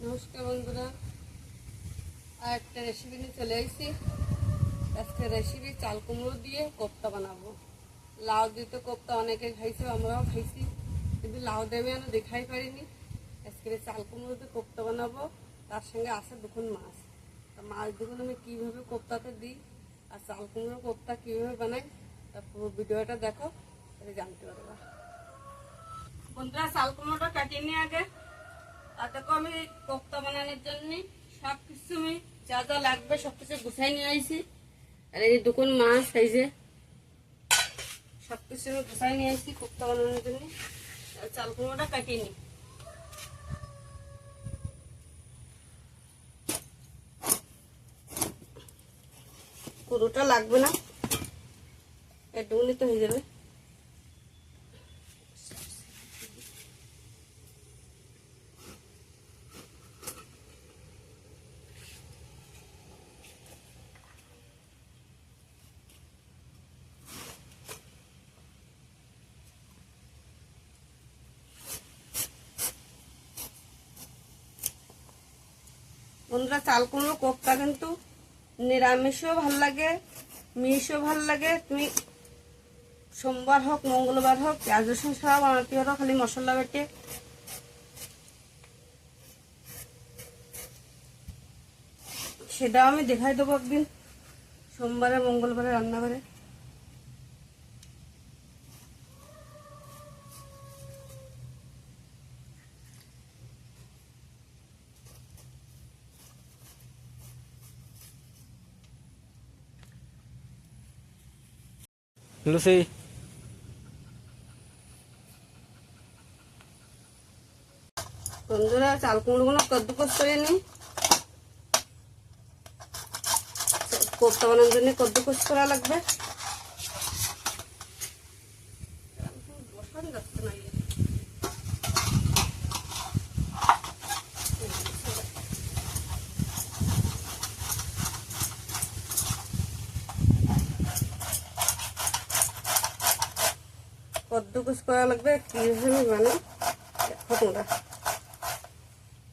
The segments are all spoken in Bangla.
নমস্কার বন্ধুরা, আর একটা রেসিপি নিয়ে চলে এসেছি। আজকে রেসিপি চাল কুমড়ো দিয়ে কোপ্তা বানাবো। লাউ দিয়ে তো কোপ্তা অনেকে খাইছে, আমরাও খাইছি, কিন্তু লাউ দেবে আমি দেখাই পারিনি। আজকে চাল কুমড়ো দিয়ে কোপ্তা বানাবো, তার সঙ্গে আছে দুখন মাছ। তা মাছ দুখন আমি কীভাবে কোপ্তাতে দিই আর চাল কুমড়ো কোপ্তা কীভাবে বানাই, তার পুরো ভিডিওটা দেখো, তাহলে জানতে পারবা। বন্ধুরা, চাল কুমড়োটা কাটিয়ে নিয়ে আগে তাদেরকে আমি কোপ্তা বানানোর জন্য সব কিছু আমি যা যা লাগবে সব কিছু গুছাই নিয়ে আইছি। আর এই দুকুন মাছ, এই যে সব কিছু আমি গুছাই নিয়ে আইছি কোপ্তা বানানোর জন্য। চাল কুমড়োটা কাটিয়ে নিই। পুরোটা লাগবে না, একটুকুনি তো হয়ে যাবে। বন্ধুরা, চাল কুমড়ো কোপ্তা কিন্তু নিরামিষও ভাল লাগে, মিষও ভাল লাগে। তুমি সোমবার হোক মঙ্গলবার হোক পেঁয়াজ রসুন ছাড়া বানাতে পারো, খালি মশলা বেটে। সেটাও আমি দেখাই দেবো একদিন, সোমবারে মঙ্গলবারে রান্না করে। লুসি বন্ধুরা, চাল কুমড়োগুলো কদ্দুকস করে নিই। কোপ্তা বানানোর জন্য কদ্দুকস করা লাগবে। কদ্দুকস করা লাগবে কিভাবে মানে দেখো তোমরা।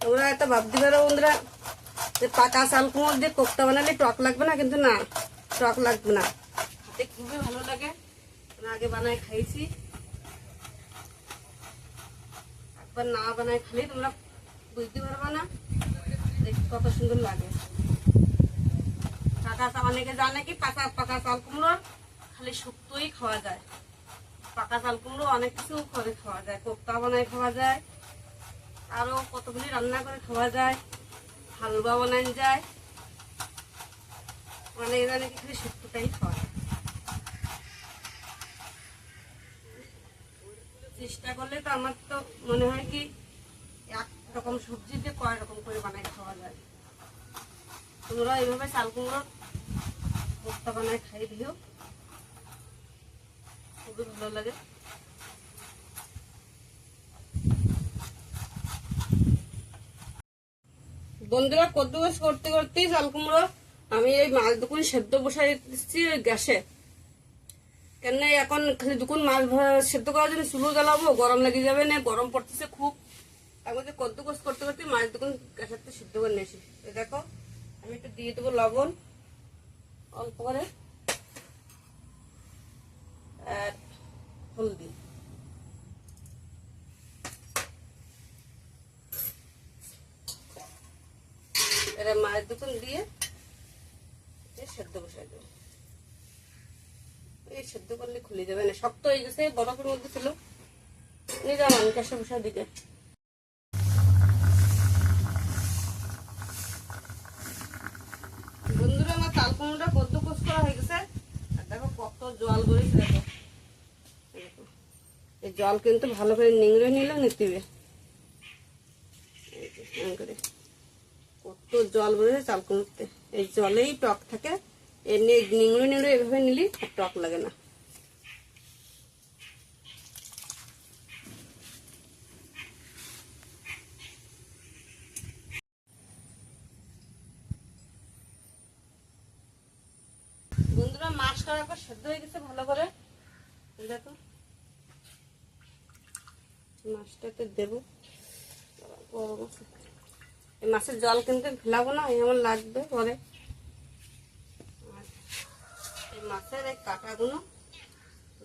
তোমরা একটা ভাবতে পারো বন্ধুরা যে পাকা চাল কুমড়ো দিয়ে কোপ্তা বানালে টক লাগবে না, কিন্তু না, টক লাগবে না, খেতে খুবই ভালো লাগে। আগে বানায় খাইছি, একবার না বানায় খালি তোমরা বুঝতে পারবে না কত সুন্দর লাগে। পাকা চাল অনেকে জানে কি পাকা পাকা চাল কুমড়ো খালি শুক্তোই খাওয়া যায়। পাকা চাল কুমড়ো অনেক কিছু করে খাওয়া যায়, কোপ্তা বানায় খাওয়া যায়, আরো কতগুলি রান্না করে খাওয়া যায়, হালুয়া বানানো যায়। অনেকে জানে কি খালি শুক্তোটাই খাওয়া যায়। চেষ্টা করলে তো আমার তো মনে হয় কি এক রকম সবজি দিয়ে কয় রকম করে বানাই খাওয়া যায়। তোমরা এইভাবে চাল কুমড়ো কোপ্তা বানায় খাই দিও, খুবই ভালো লাগে। বন্ধুরা, কদ্দুকস করতে করতেই চাল কুমড়ো আমি এই মাছ দুকুন সেদ্ধ বসাই দিচ্ছি গ্যাসে। কেন এখন খালি দুকুন মাছ সেদ্ধ করার জন্য চুলো জ্বালাবো, গরম লেগে যাবে না, গরম পড়তেছে খুব। তার মধ্যে কদ্দুকস করতে করতে মাছ দুকুন গ্যাসের থেকে সেদ্ধ করে নিয়েছি। দেখো আমি একটু দিয়ে দেবো লবণ অল্প করে আর হলদি। এরা মাছ দুকুন দিয়ে সেদ্ধ বসাই দেবো। এই সেদ্ধ করলে খুলে যাবে না, শক্ত হয়ে গেছে, বরফের মধ্যে ছিল। নিয়ে যাও আমি গ্যাসে বসার দিকে। বন্ধুরা, আমার চাল কুমড়োটা কদ্দুকস করা হয়ে গেছে। আর দেখো কত জল বেরিয়েছে, দেখো এই জল কিন্তু ভালো করে নিংড়ে নিলে নিতে হবে। কত জল বেরোছে চাল কুমড়োতে, এই জলেই টক থাকে। এমনি নিংড়ে নিংড়ে এভাবে নিলি টক লাগে না। বন্ধুরা, মাছটা একবার সেদ্ধ হয়ে গেছে ভালো করে। দেখো মাছটাতে দেবো, গরম আছে। এই মাছের জল কিন্তু ফেলাবো না, এই আমার লাগবে পরে। এই মাছের এই কাঁটাগুলো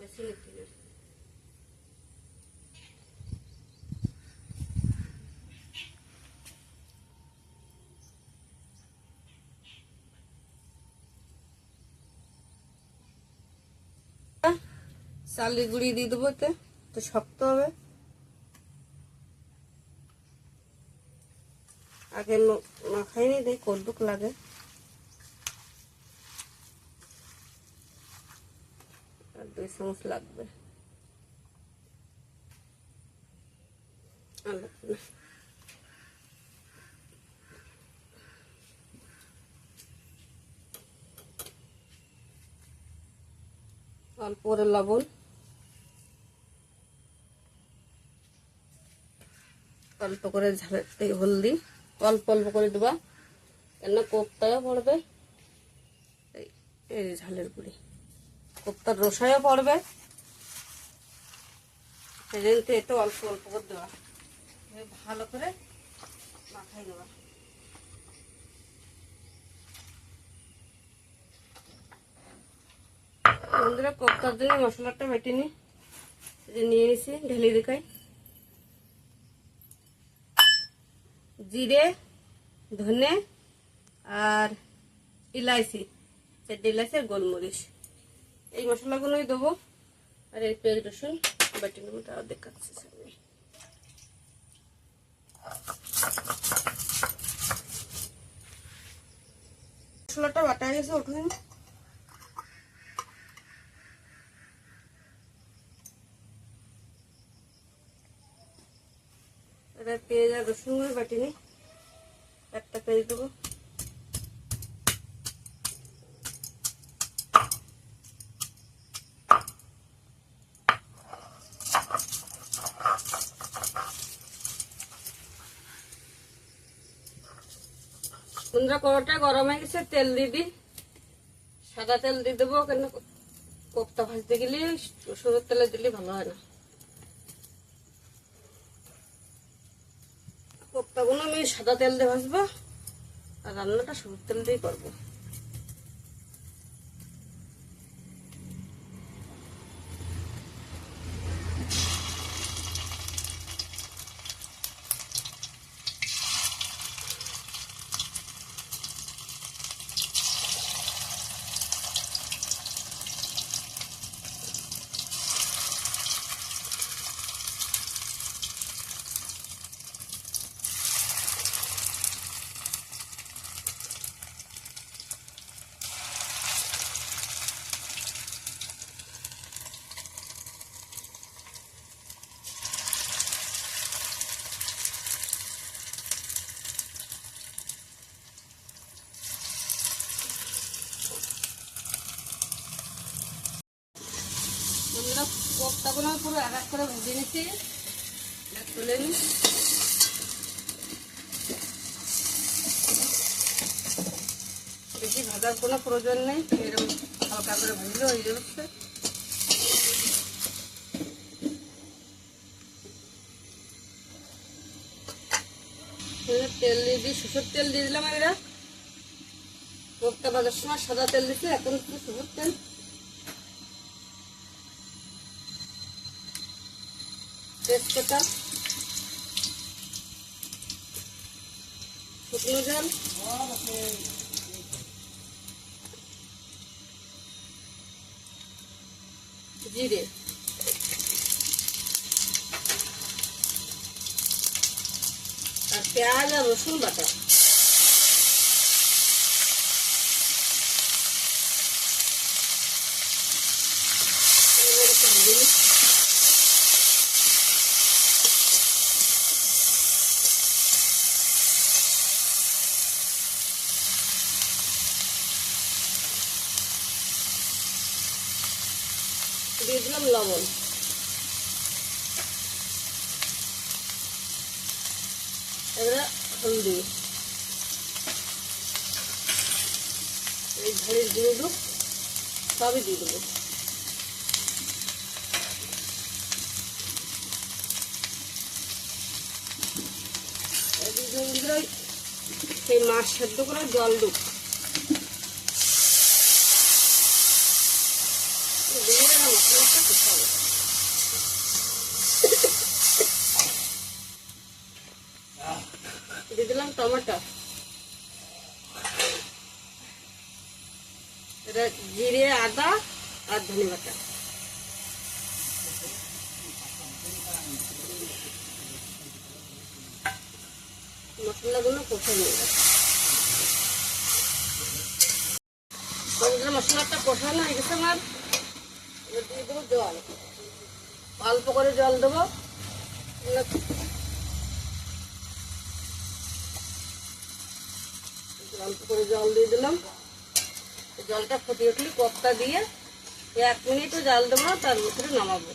বেশি নিতে হবে। চালের গুঁড়ি দিয়ে দেবো, এতে তো শক্ত হবে। আগে মাখাইনি, দেই কদ্দুক লাগে। আর 2 চামচ লাগবে। অল্প করে লবণ, অল্প করে ঝালের হলদি, অল্প অল্প করে দেবা, কেন কোপ্তায়ও পড়বে। এই ঝালের গুঁড়ি কোপ্তার রসায়ও পড়বে, সেই জন্য একটু অল্প অল্প করে দেওয়া। ভালো করে মাখাই দেওয়া। বন্ধুরা, কোপ্তার জন্য মশলাটা বেটে নিয়ে নিছি, ঢেলে দেখাই। জিরে, ধনে আর ইলাইচি, 4টে ইলাইচি আর গোলমরিচ, এই মশলাগুলোই দেবো। আর এই পেঁয়াজ রসুন বেটে নেবো, তাও দেখাচ্ছি সামনে। মশলাটা বাটা গেছে, ওখানে পেঁয়াজ আর রসুন গুলো বাটি নি, একটা পেঁয়াজ দেবো। বন্ধুরা, কড়াটা গরম হয়ে গেছে, তেল দিয়ে দিই। সাদা তেল দিয়ে দেবো, কেন কোপ্তা ভাজতে গেলে সরষের তেলে দিলে ভালো হয় না। কোপ্তাগুলো আমি সাদা তেল দিয়ে ভাজবো, আর রান্নাটা সরষের তেল দিয়েই করবো। বন্ধুরা, কোপ্তাগুলো পুরো এক করে ভেজে নিচ্ছি, তুলে নিই। বেশি ভাজার কোনো প্রয়োজন নেই, এরকম হালকা করে ভাজলে হয়ে যাচ্ছে। তেল দিয়ে দিই, সরষের তেল দিয়ে দিলাম। এরা কোপ্তা ভাজার সময় সাদা তেল দিচ্ছে, এখন একটু সরষের তেল, তেজপাতা, শুকনো জল, জিরে, আর পেঁয়াজ আর রসুন বাটা। দিয়ে দিলাম লবণ, এবারে হলদি, এই ঝালের গুঁড়োগুলো সবই দিয়ে দেবো। সেই মাছ সেদ্ধ করে জল ডুব মশলাটা কষাবো। দিয়ে দিলাম টমেটো, এটা জিরে, আদা আর ধনে বাটা। মশলাগুলো কষে নিয়ে যাবে। মশলাটা কষানো হয়ে গেছে আমার, দিয়ে দেবো জল, অল্প করে জল দেবো। অল্প করে জল দিয়ে দিলাম। জলটা ফুটিয়ে উঠলে কোপ্তা দিয়ে 1 মিনিটও জাল দেবো না, তার ভিতরে নামাবো।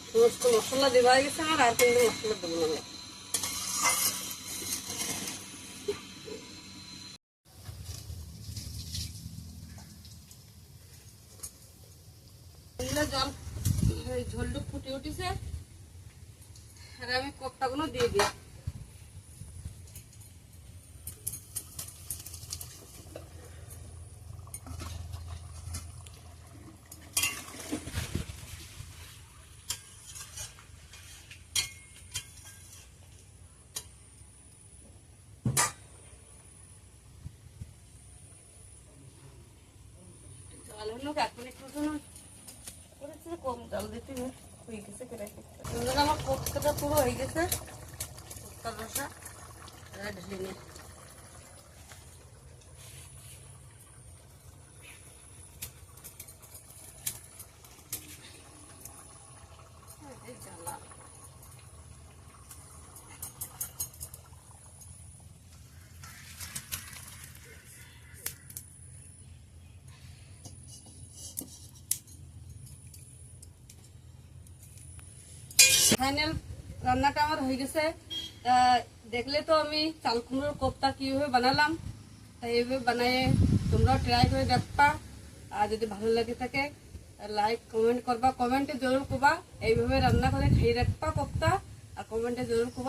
সমস্ত মশলা দেওয়া হয়ে গেছে আমার, আর কিন্তু মশলা দেবো না। জল ঝোলটুক ফুটে উঠেছে, আর আমি কোপ্তাগুলো দিয়ে দিই। জল হলো 1 মিনিট মতন করেছে, কম জল দিতে হয়ে গেছে। আমার কোপ্তাটা পুরো হয়ে গেছে, কোপ্তার রসা ঢেলে নিই। ফাইনাল রান্নাটা আমার হয়ে গেছে। দেখলে তো আমি চাল কুমড়োর কোপ্তা কিভাবে বানালাম, তাই এইভাবে বানিয়ে তোমরাও ট্রাই করে দেখবা। আর যদি ভালো লাগে থাকে লাইক কমেন্ট করবা, কমেন্টে জরুর করবা। এইভাবে রান্না করে খেয়ে রাখবা কোপ্তা, আর কমেন্টে জরুর করবা।